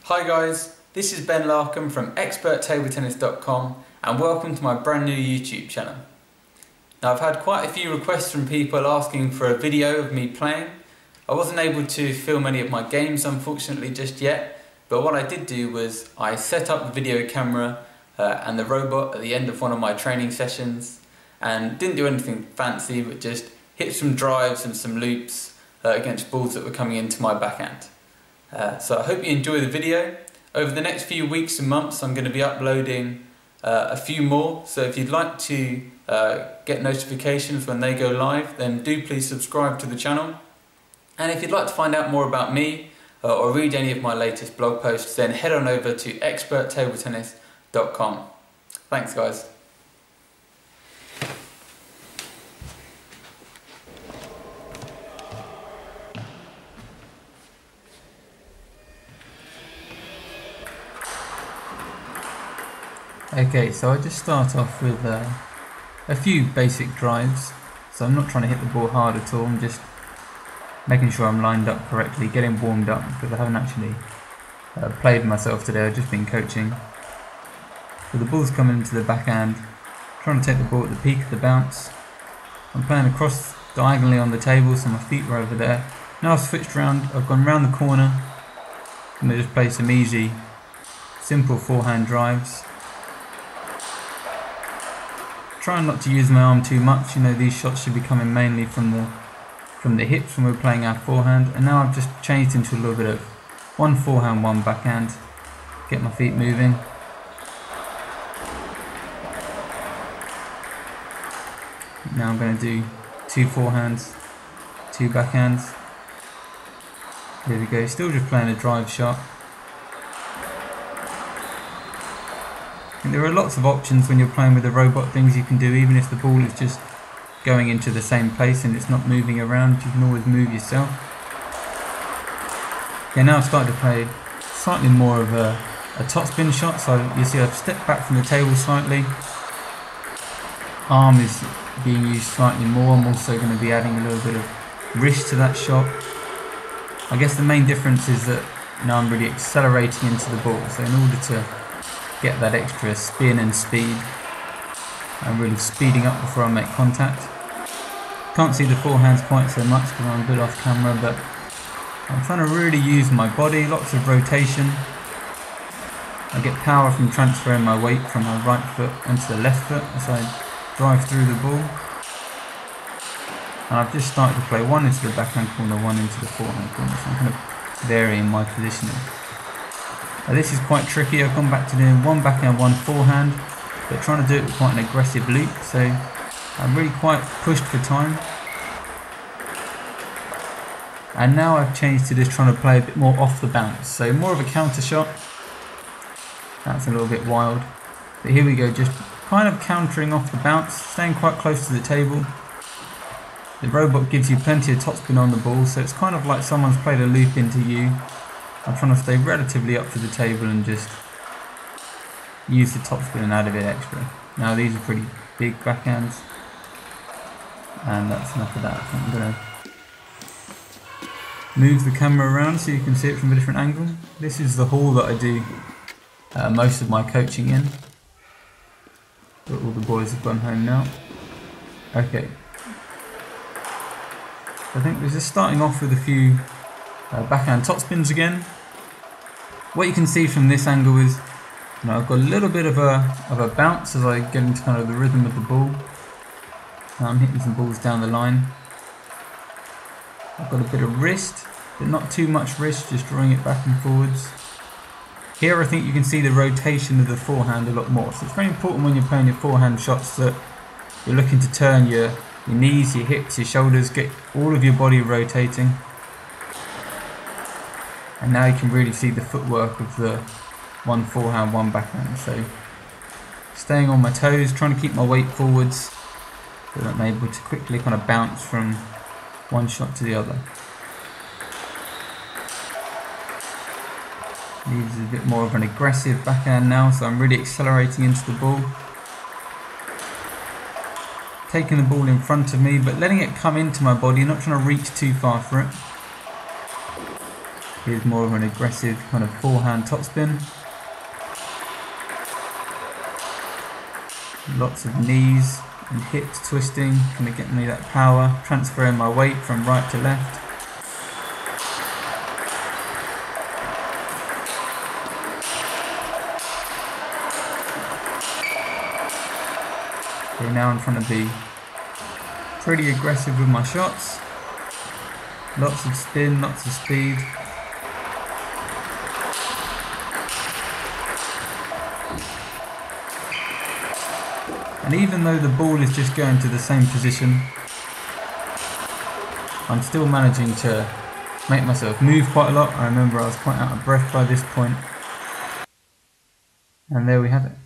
Hi guys, this is Ben Larcombe from experttabletennis.com and welcome to my brand new YouTube channel. Now I've had quite a few requests from people asking for a video of me playing. I wasn't able to film any of my games unfortunately just yet, but what I did do was I set up the video camera and the robot at the end of one of my training sessions and didn't do anything fancy but just hit some drives and some loops against balls that were coming into my backhand. So I hope you enjoy the video. Over the next few weeks and months I'm going to be uploading a few more, so if you'd like to get notifications when they go live, then do please subscribe to the channel. And if you'd like to find out more about me or read any of my latest blog posts, then head on over to experttabletennis.com. Thanks guys. Okay, so I just start off with a few basic drives. So I'm not trying to hit the ball hard at all, I'm just making sure I'm lined up correctly, getting warmed up, because I haven't actually played myself today, I've just been coaching. So the ball's coming into the backhand, trying to take the ball at the peak of the bounce. I'm playing across diagonally on the table, so my feet were over there. Now I've switched around, I've gone round the corner. I'm going to just play some easy, simple forehand drives. Trying not to use my arm too much, you know, these shots should be coming mainly from the hips when we're playing our forehand, and now I've just changed into a little bit of one forehand, one backhand, get my feet moving. Now I'm going to do two forehands, two backhands. There we go, still just playing a drive shot. There are lots of options when you're playing with the robot, things you can do even if the ball is just going into the same place and it's not moving around, you can always move yourself. Okay, now I've started to play slightly more of a topspin shot, so you see I've stepped back from the table slightly. Arm is being used slightly more, I'm also going to be adding a little bit of wrist to that shot. I guess the main difference is that now I'm really accelerating into the ball, so in order to get that extra spin and speed, I'm really speeding up before I make contact. Can't see the forehands quite so much because I'm a bit off camera, but I'm trying to really use my body, lots of rotation. I get power from transferring my weight from my right foot onto the left foot as I drive through the ball. And I've just started to play one into the backhand corner, one into the forehand corner, so I'm kind of varying my positioning. This is quite tricky. I've gone back to doing one backhand, one forehand, but trying to do it with quite an aggressive loop, so I'm really quite pushed for time. And now I've changed to just trying to play a bit more off the bounce, so more of a counter shot. That's a little bit wild, but here we go, just kind of countering off the bounce, staying quite close to the table. The robot gives you plenty of topspin on the ball, so it's kind of like someone's played a loop into you. I'm trying to stay relatively up to the table and just use the topspin and add a bit extra. Now these are pretty big backhands, and that's enough of that. So I'm going to move the camera around so you can see it from a different angle. This is the hall that I do most of my coaching in, but all the boys have gone home now. Okay, I think we're just starting off with a few backhand topspins again. What you can see from this angle is, you know, I've got a little bit of a bounce as I get into kind of the rhythm of the ball. Now I'm hitting some balls down the line. I've got a bit of wrist, but not too much wrist, just drawing it back and forwards. Here I think you can see the rotation of the forehand a lot more. So it's very important when you're playing your forehand shots that you're looking to turn your knees, your hips, your shoulders, get all of your body rotating. And now you can really see the footwork of the one forehand, one backhand. So staying on my toes, trying to keep my weight forwards so that I'm able to quickly kind of bounce from one shot to the other. This is a bit more of an aggressive backhand now, so I'm really accelerating into the ball. Taking the ball in front of me, but letting it come into my body, not trying to reach too far for it. Here's more of an aggressive kind of forehand topspin. Lots of knees and hips twisting, going to get me that power, transferring my weight from right to left. Okay, now I'm trying to be pretty aggressive with my shots. Lots of spin, lots of speed. And even though the ball is just going to the same position, I'm still managing to make myself move quite a lot. I remember I was quite out of breath by this point. And there we have it.